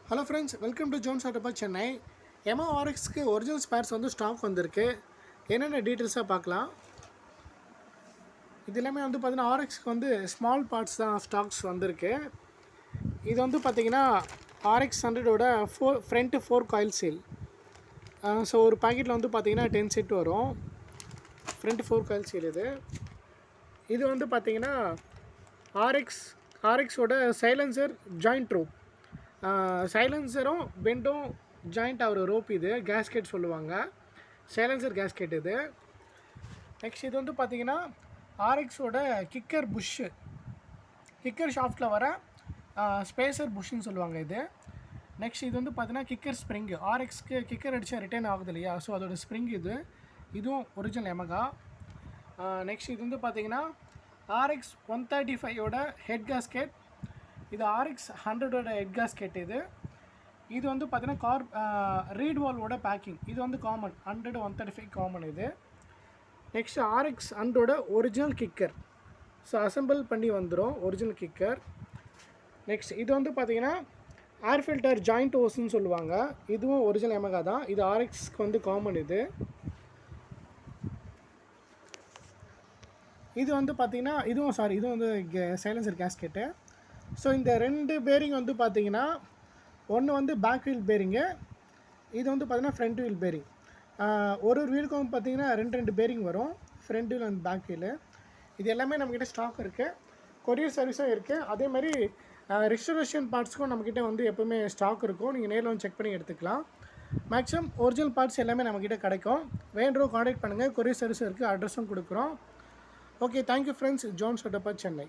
Hello friends, welcome to Jones ஆட்டோபா சென்னை. எமோ ஆர்எக்ஸ்க்கு ஒரிஜினல் ஸ்பேர்ஸ் வந்து ஸ்டாக் வந்திருக்கு. என்னென்ன டீட்டெயில்ஸாக பார்க்கலாம். இது எல்லாமே வந்து பார்த்திங்கன்னா ஆர்எக்ஸ்க்கு வந்து ஸ்மால் பார்ட்ஸ் தான் ஸ்டாக்ஸ் வந்திருக்கு. இது வந்து பார்த்திங்கன்னா RX 100ஓட ஃப்ரண்ட்டு 4 காயில் சீல். ஸோ ஒரு பாக்கெட்டில் வந்து பார்த்திங்கன்னா 10 செட் வரும். ஃப்ரண்ட்டு 4 காயில் சீல் இது வந்து பார்த்திங்கன்னா ஆர்எக்ஸோட சைலன்சர் ஜாயிண்ட் ரோப். சைலன்சரும் பெண்டும் ஜாயிண்ட் ஆகிற ரோப். இது கேஸ்கெட் சொல்லுவாங்க, சைலன்சர் கேஸ்கெட் இது. நெக்ஸ்ட் இது வந்து பார்த்திங்கன்னா ஆர்எக்ஸோட கிக்கர் புஷ்ஷு, கிக்கர் ஷாஃப்ட்டில் வர ஸ்பேசர் புஷ்ஷுன்னு சொல்லுவாங்க இது. நெக்ஸ்ட் இது வந்து பார்த்திங்கன்னா கிக்கர் ஸ்ப்ரிங்கு. ஆர்எக்ஸ்க்கு கிக்கர் அடித்தா ரிட்டர்ன் ஆகுது இல்லையா, ஸோ அதோட ஸ்ப்ரிங் இதுவும் ஒரிஜினல் எமகா. நெக்ஸ்ட் இது வந்து பார்த்திங்கன்னா RX 135ஓட ஹெட் கேஸ்கெட். இது RX 100ஓட ஹெட் கேஸ்கெட். இது வந்து பார்த்திங்கன்னா ரீட் வால்வோட பேக்கிங். இது வந்து காமன் 100 135 காமன் இது. நெக்ஸ்ட் RX 100ஓட ஒரிஜினல் கிக்கர். ஸோ அசம்பிள் பண்ணி வந்துடும் ஒரிஜினல் கிக்கர். நெக்ஸ்ட் இது வந்து பார்த்திங்கன்னா ஏர் ஃபில்டர் ஜாயிண்ட் ஓஸ்ன்னு சொல்லுவாங்க. இதுவும் ஒரிஜினல் எமகா தான். இது RXக்கு வந்து காமன் இது வந்து பார்த்திங்கன்னா இதுவும் வந்து சைலன்சர் கேஸ்கெட்டு. ஸோ இந்த 2 பேரிங் வந்து பார்த்திங்கன்னா ஒன்று வந்து பேக் வீல் பேரிங்கு, இது வந்து பார்த்திங்கன்னா ஃப்ரண்ட் வீல் பேரிங். ஒரு வீலுக்கும் பார்த்திங்கன்னா 2 பேரிங் வரும், front wheel and back wheel. இது எல்லாமே நம்மக்கிட்ட ஸ்டாக் இருக்குது. கொரியர் சர்வீஸும் இருக்குது. அதேமாதிரி ரெஸ்டரேஷன் பார்ட்ஸுக்கும் நம்மக்கிட்ட வந்து எப்போவுமே ஸ்டாக் இருக்கும். நீங்கள் நேரில் வந்து செக் பண்ணி எடுத்துக்கலாம். மேக்ஸிமம் ஒரிஜினல் பார்ட்ஸ் எல்லாமே நம்மக்கிட்ட கிடைக்கும். வேண்டுறோம் காண்டாக்ட் பண்ணுங்கள். கொரியர் சர்வீஸும் இருக்குது, அட்ரஸும் கொடுக்குறோம். Okay, thank you friends. ஜோன்ஸ் ஆட்டோபா சென்னை.